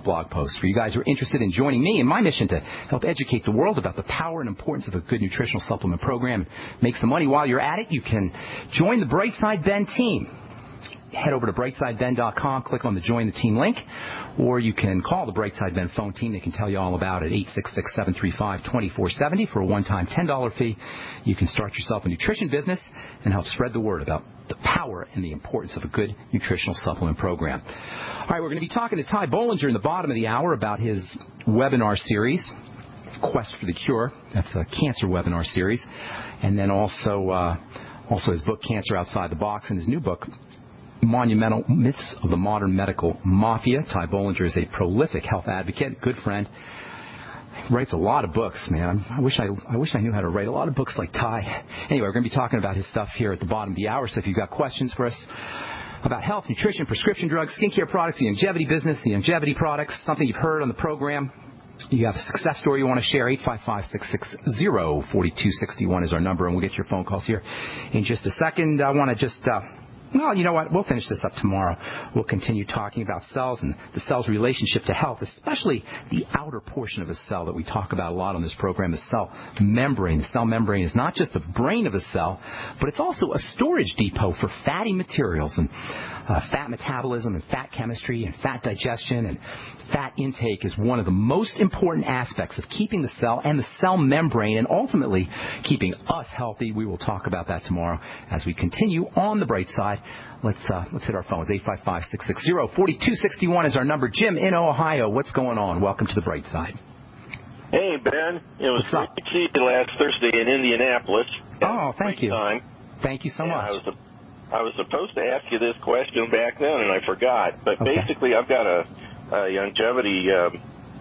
blog post for you guys who are interested in joining me in my mission to help educate the world about the power and importance of a good nutritional supplement program. Make some money while you're at it. You can join the Brightside Ben team. Head over to brightsideben.com, click on the Join the Team link, or you can call the Brightside Ben phone team. They can tell you all about it, 866-735-2470 for a one-time $10 fee. You can start yourself a nutrition business and help spread the word about the power and the importance of a good nutritional supplement program. All right, we're going to be talking to Ty Bollinger in the bottom of the hour about his webinar series, Quest for the Cure. That's a cancer webinar series. And then also his book, Cancer Outside the Box, and his new book, Monumental Myths of the Modern Medical Mafia. Ty Bollinger is a prolific health advocate, good friend. He writes a lot of books, man. I wish I knew how to write a lot of books like Ty. Anyway, we're going to be talking about his stuff here at the bottom of the hour, so if you've got questions for us about health, nutrition, prescription drugs, skincare products, the longevity business, the longevity products, something you've heard on the program, you have a success story you want to share, 855-660-4261 is our number, and we'll get your phone calls here in just a second. I want to just... well, you know what? We'll finish this up tomorrow. We'll continue talking about cells and the cell's relationship to health, especially the outer portion of a cell that we talk about a lot on this program, the cell membrane. The cell membrane is not just the brain of a cell, but it's also a storage depot for fatty materials and fat metabolism and fat chemistry and fat digestion, and fat intake is one of the most important aspects of keeping the cell and the cell membrane and ultimately keeping us healthy. We will talk about that tomorrow as we continue on the bright side. Let's hit our phones. 855-660-4261 is our number. Jim in Ohio, what's going on? Welcome to the bright side. Hey, Ben. It was great to see you last Thursday in Indianapolis. Oh, thank you. Thank you so much. I was supposed to ask you this question back then, and I forgot. But basically, I've got a longevity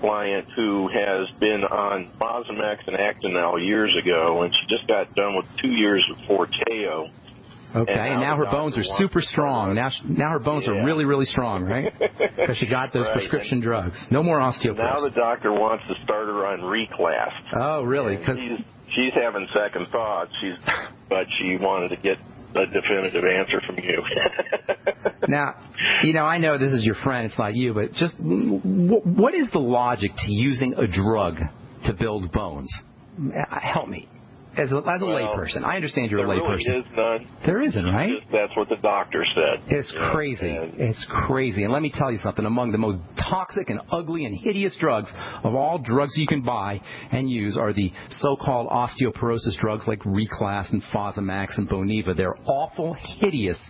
client who has been on Fosamax and Actonel years ago, and she just got done with 2 years of Forteo. Okay, and now her bones are super strong. Now her bones are really, really strong, right? Because she got those prescription drugs. No more osteoporosis. Now the doctor wants to start her on Reclast. Oh, really? She's having second thoughts, but she wanted to get a definitive answer from you. Now, I know this is your friend, it's not you, but just what is the logic to using a drug to build bones? Help me. As a layperson. I understand you're a layperson. There really is none. There isn't, right? That's what the doctor said. It's crazy. It's crazy. And let me tell you something. Among the most toxic and ugly and hideous drugs of all drugs you can buy and use are the so-called osteoporosis drugs like Reclast and Fosamax and Boniva. They're awful, hideous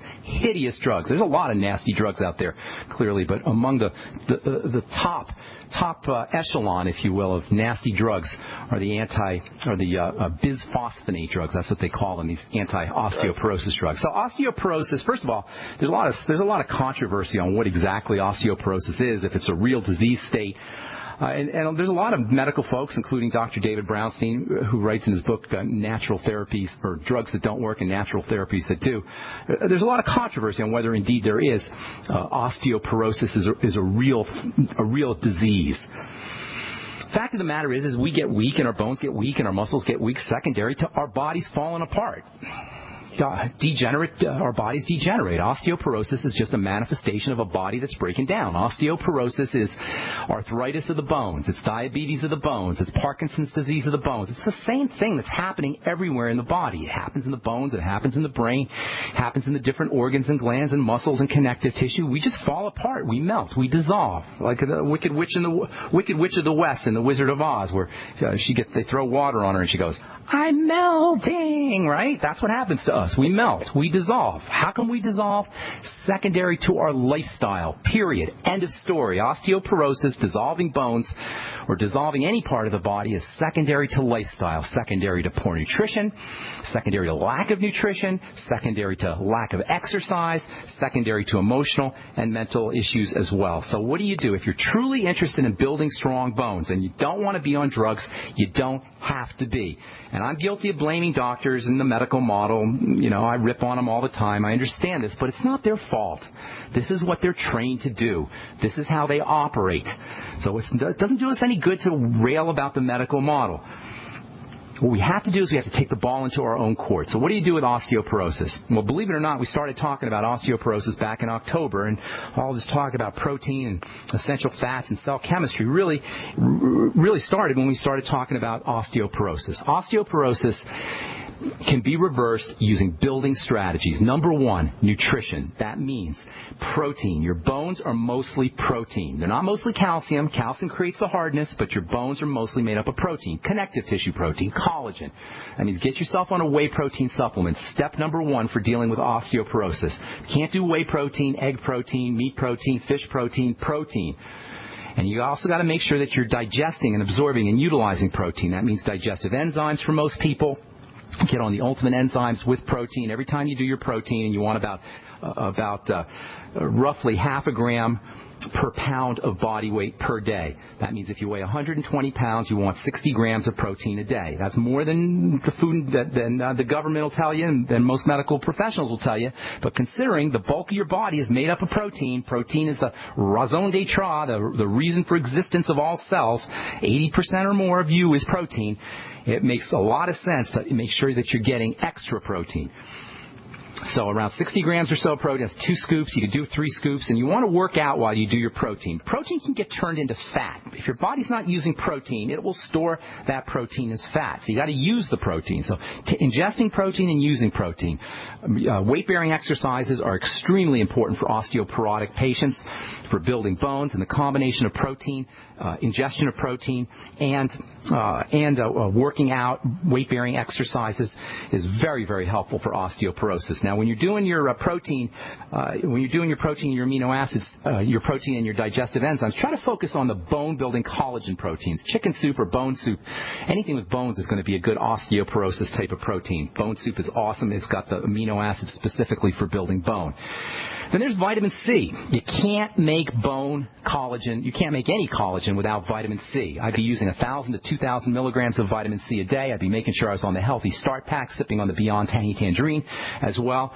drugs. There's a lot of nasty drugs out there, clearly, but among the top echelon, if you will, of nasty drugs are the bisphosphonate drugs. That's what they call them, these anti-osteoporosis drugs. So osteoporosis, first of all, there's a lot of controversy on what exactly osteoporosis is, if it's a real disease state. And there's a lot of medical folks, including Dr. David Brownstein, who writes in his book Natural Therapies, or Drugs That Don't Work and Natural Therapies That Do. There's a lot of controversy on whether indeed there is osteoporosis is a real disease. Fact of the matter is we get weak and our bones get weak and our muscles get weak secondary to our bodies falling apart. Our bodies degenerate. Osteoporosis is just a manifestation of a body that's breaking down. Osteoporosis is arthritis of the bones. It's diabetes of the bones. It's Parkinson's disease of the bones. It's the same thing that's happening everywhere in the body. It happens in the bones. It happens in the brain. It happens in the different organs and glands and muscles and connective tissue. We just fall apart. We melt. We dissolve. Like the Wicked Witch of the West in The Wizard of Oz, where they throw water on her and she goes, "I'm melting," right? That's what happens to us. We melt. We dissolve. How can we dissolve? Secondary to our lifestyle, period. End of story. Osteoporosis, dissolving bones, or dissolving any part of the body is secondary to lifestyle, secondary to poor nutrition, secondary to lack of nutrition, secondary to lack of exercise, secondary to emotional and mental issues as well. So what do you do? If you're truly interested in building strong bones and you don't want to be on drugs, you don't have to be. And I'm guilty of blaming doctors in the medical model. I rip on them all the time. I understand this, but it's not their fault. This is what they're trained to do. This is how they operate. So it doesn't do us any good to rail about the medical model. what we have to do is we have to take the ball into our own court. So what do you do with osteoporosis? Well, believe it or not, we started talking about osteoporosis back in October, and all this talk about protein and essential fats and cell chemistry really started when we started talking about osteoporosis. Osteoporosis can be reversed using building strategies. Number one, nutrition. That means protein. Your bones are mostly protein. They're not mostly calcium. Calcium creates the hardness, but your bones are mostly made up of protein. Connective tissue protein, collagen. That means get yourself on a whey protein supplement. Step number one for dealing with osteoporosis. Can't do whey protein, egg protein, meat protein, fish protein, protein. And you also got to make sure that you're digesting and absorbing and utilizing protein. That means digestive enzymes for most people. Get on the ultimate enzymes with protein. Every time you do your protein, and you want about roughly half a gram per pound of body weight per day. That means if you weigh 120 pounds, you want 60 grams of protein a day. That's more than the food than the government will tell you, and than most medical professionals will tell you. But considering the bulk of your body is made up of protein, protein is the raison d'etre, the reason for existence of all cells. 80% or more of you is protein. It makes a lot of sense to make sure that you're getting extra protein. So around 60 grams or so of protein. That's 2 scoops. You can do 3 scoops. And you want to work out while you do your protein. Protein can get turned into fat. If your body's not using protein, it will store that protein as fat. So you got to use the protein. So ingesting protein and using protein. Weight-bearing exercises are extremely important for osteoporotic patients, for building bones, and the combination of protein, ingestion of protein, and working out, weight-bearing exercises is very, very helpful for osteoporosis. Now, when you're doing your protein, and your amino acids, your protein and your digestive enzymes, try to focus on the bone-building collagen proteins. Chicken soup or bone soup, anything with bones is going to be a good osteoporosis type of protein. Bone soup is awesome. It's got the amino acids specifically for building bone. Then there's vitamin C. You can't make bone collagen. You can't make any collagen without vitamin C. I'd be using 1,000 to 2,000 milligrams of vitamin C a day. I'd be making sure I was on the Healthy Start Pack, sipping on the Beyond Tangy Tangerine as well.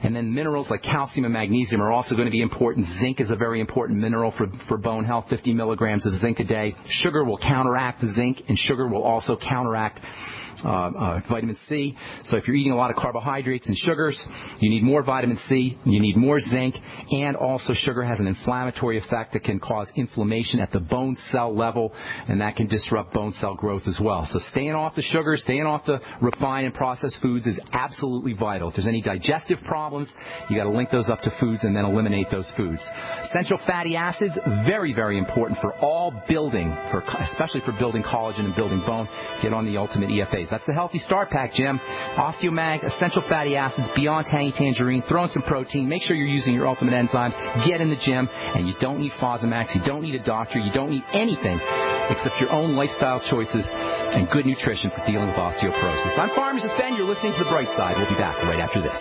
And then minerals like calcium and magnesium are also going to be important. Zinc is a very important mineral for bone health, 50 milligrams of zinc a day. Sugar will counteract zinc, and sugar will also counteract vitamin C. So if you're eating a lot of carbohydrates and sugars, you need more vitamin C, you need more zinc, and also sugar has an inflammatory effect that can cause inflammation at the bone cell level, and that can disrupt bone cell growth as well. So staying off the sugar, staying off the refined and processed foods is absolutely vital. If there's any digestive problems, you got to link those up to foods and then eliminate those foods. Essential fatty acids, very, very important for all building, especially for building collagen and building bone. Get on the Ultimate EFAs. That's the Healthy Start Pack, Jim. Osteomag, essential fatty acids, Beyond Tangy Tangerine, throw in some protein, make sure you're using your Ultimate enzymes, get in the gym, and you don't need Fosamax, you don't need a doctor, you don't need anything except your own lifestyle choices and good nutrition for dealing with osteoporosis. I'm Pharmacist Ben. You're listening to The Brightside. We'll be back right after this.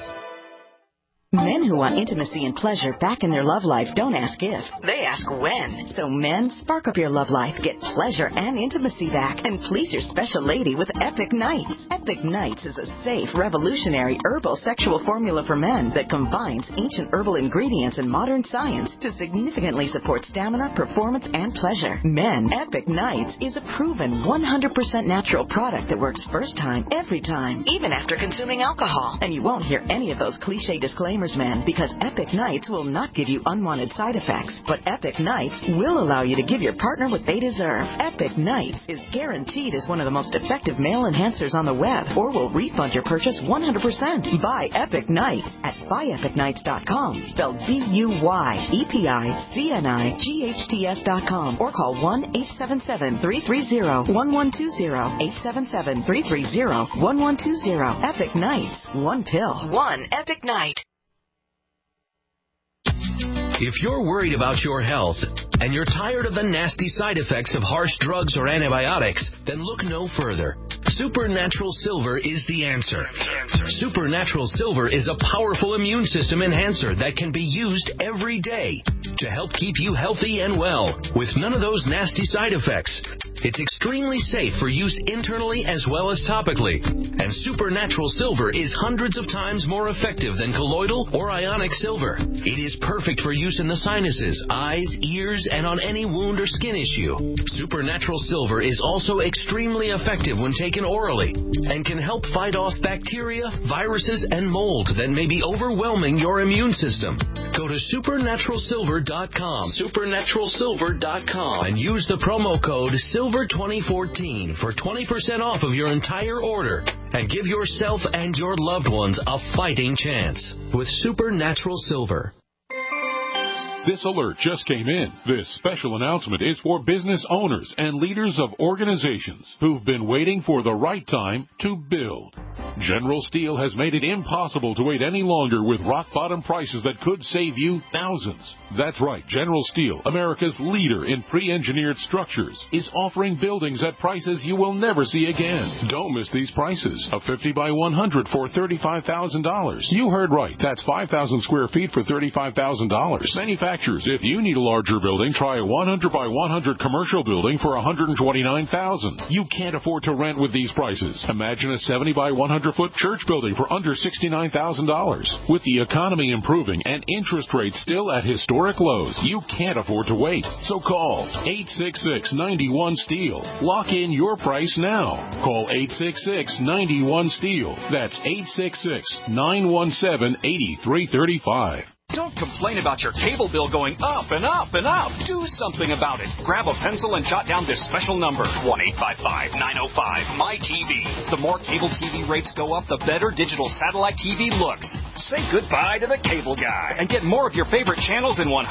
Men who want intimacy and pleasure back in their love life don't ask if, they ask when. So men, spark up your love life, get pleasure and intimacy back, and please your special lady with Epic Nights. Epic Nights is a safe, revolutionary herbal sexual formula for men that combines ancient herbal ingredients and modern science to significantly support stamina, performance, and pleasure. Men, Epic Nights is a proven 100% natural product that works first time, every time, even after consuming alcohol. And you won't hear any of those cliche disclaimers, men, because Epic Nights will not give you unwanted side effects, but Epic Nights will allow you to give your partner what they deserve. Epic Nights is guaranteed as one of the most effective male enhancers on the web, or will refund your purchase 100%. Buy Epic Nights at buyepicnights.com, spelled BUYEPICNIGHTS.com, or call 1-877-330-1120, 877-330-1120. Epic Nights, one pill, one Epic Night. If you're worried about your health and you're tired of the nasty side effects of harsh drugs or antibiotics, then look no further. Supernatural Silver is the answer. Supernatural Silver is a powerful immune system enhancer that can be used every day to help keep you healthy and well with none of those nasty side effects. It's extremely safe for use internally as well as topically. And Supernatural Silver is hundreds of times more effective than colloidal or ionic silver. It is perfect for use in the sinuses, eyes, ears, and on any wound or skin issue. Supernatural Silver is also extremely effective when taken orally and can help fight off bacteria, viruses, and mold that may be overwhelming your immune system. Go to supernaturalsilver.com, supernaturalsilver.com, and use the promo code SILVER2014 for 20% off of your entire order and give yourself and your loved ones a fighting chance with Supernatural Silver. This alert just came in. This special announcement is for business owners and leaders of organizations who've been waiting for the right time to build. General Steel has made it impossible to wait any longer with rock-bottom prices that could save you thousands. That's right. General Steel, America's leader in pre-engineered structures, is offering buildings at prices you will never see again. Don't miss these prices. A 50 by 100 for $35,000. You heard right. That's 5,000 square feet for $35,000. Manufacturers, if you need a larger building, try a 100 by 100 commercial building for $129,000. You can't afford to rent with these prices. Imagine a 70 by 100-foot church building for under $69,000. With the economy improving and interest rates still at historic lows, you can't afford to wait. So call 866-91-STEEL. Lock in your price now. Call 866-91-STEEL. That's 866-917-8335. Don't complain about your cable bill going up and up and up. Do something about it. Grab a pencil and jot down this special number, 1-855-905-MY-TV. The more cable TV rates go up, the better digital satellite TV looks. Say goodbye to the cable guy and get more of your favorite channels in 100%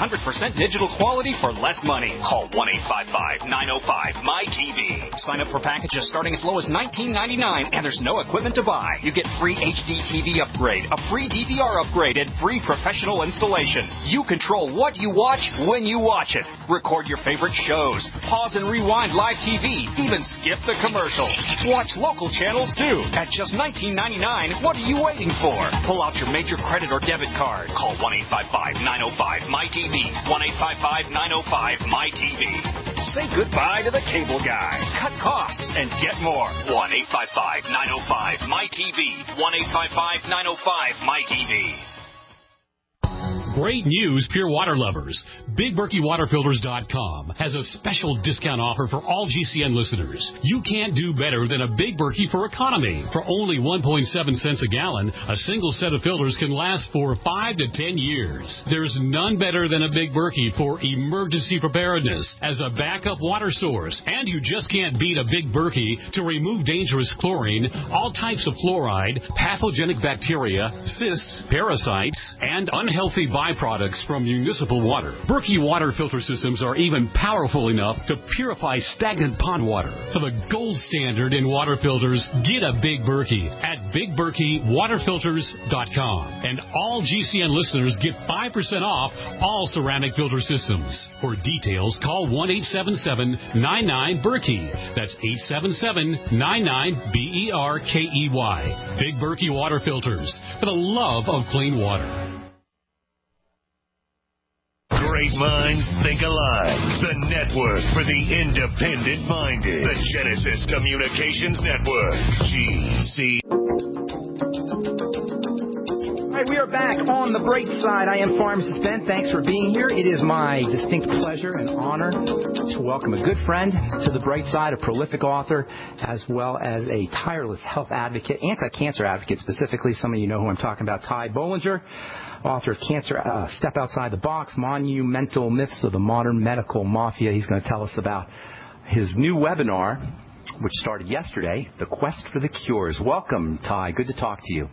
digital quality for less money. Call 1-855-905-MY-TV. Sign up for packages starting as low as $19.99, and there's no equipment to buy. You get free HD TV upgrade, a free DVR upgrade, and free professional installation. You control what you watch when you watch it. Record your favorite shows. Pause and rewind live TV. Even skip the commercials. Watch local channels too. At just $19.99, what are you waiting for? Pull out your major credit or debit card. Call 1-855-905-MY-TV. 1-855-905-MY-TV. Say goodbye to the cable guy. Cut costs and get more. 1-855-905-MY-TV. 1-855-905-MY-TV. Great news, pure water lovers. BigBerkeyWaterFilters.com has a special discount offer for all GCN listeners. You can't do better than a Big Berkey for economy. For only 1.7 cents a gallon, a single set of filters can last for 5 to 10 years. There's none better than a Big Berkey for emergency preparedness as a backup water source. And you just can't beat a Big Berkey to remove dangerous chlorine, all types of fluoride, pathogenic bacteria, cysts, parasites, and unhealthy byproducts from municipal water. Berkey water filter systems are even powerful enough to purify stagnant pond water. For the gold standard in water filters, get a Big Berkey at BigBerkeyWaterFilters.com. And all GCN listeners get 5% off all ceramic filter systems. For details, call 1-877-99-BERKEY. That's 877-99-BERKEY. Big Berkey Water Filters, for the love of clean water. Great minds think alike. The network for the independent-minded. The Genesis Communications Network. GC. All right, we are back on the Brightside. I am Pharmacist Ben. Thanks for being here. It is my distinct pleasure and honor to welcome a good friend to the Brightside, a prolific author, as well as a tireless health advocate, anti-cancer advocate specifically. Some of you know who I'm talking about, Ty Bollinger, author of Cancer Step Outside the Box, Monumental Myths of the Modern Medical Mafia. He's going to tell us about his new webinar, which started yesterday, The Quest for the Cures. Welcome, Ty. Good to talk to you.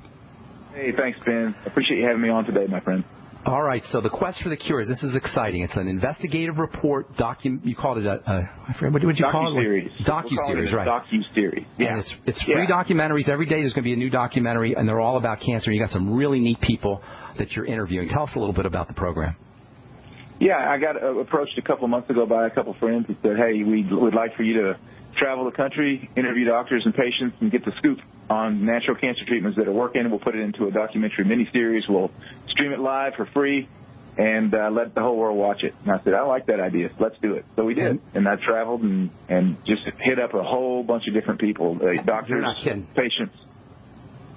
Hey, thanks, Ben. I appreciate you having me on today, my friend. All right, so The Quest for the Cures. This is exciting. It's an investigative report. You called it I forget, what did you call it? Docu-series, right? Docu-series, yeah. And it's free documentaries. Every day there's going to be a new documentary, and they're all about cancer. You got some really neat people that you're interviewing. Tell us a little bit about the program. Yeah, I got approached a couple of months ago by a couple of friends who said, hey, we would like for you to travel the country, interview doctors and patients, and get the scoop on natural cancer treatments that are working. We'll put it into a documentary miniseries. We'll stream it live for free. and let the whole world watch it. And I said, I like that idea. Let's do it. So we did. And I traveled and just hit up a whole bunch of different people, doctors, patients.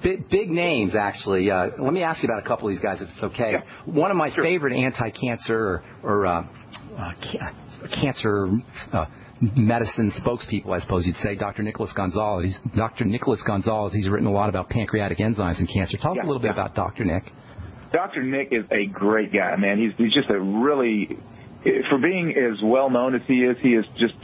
Big names, actually. Let me ask you about a couple of these guys, if it's okay. Yeah. One of my favorite anti-cancer or cancer medicine spokespeople, I suppose you'd say, Dr. Nicholas Gonzalez. Dr. Nicholas Gonzalez, he's written a lot about pancreatic enzymes and cancer. Tell us a little bit about Dr. Nick. Dr. Nick is a great guy, man. He's just a really, for being as well known as he is just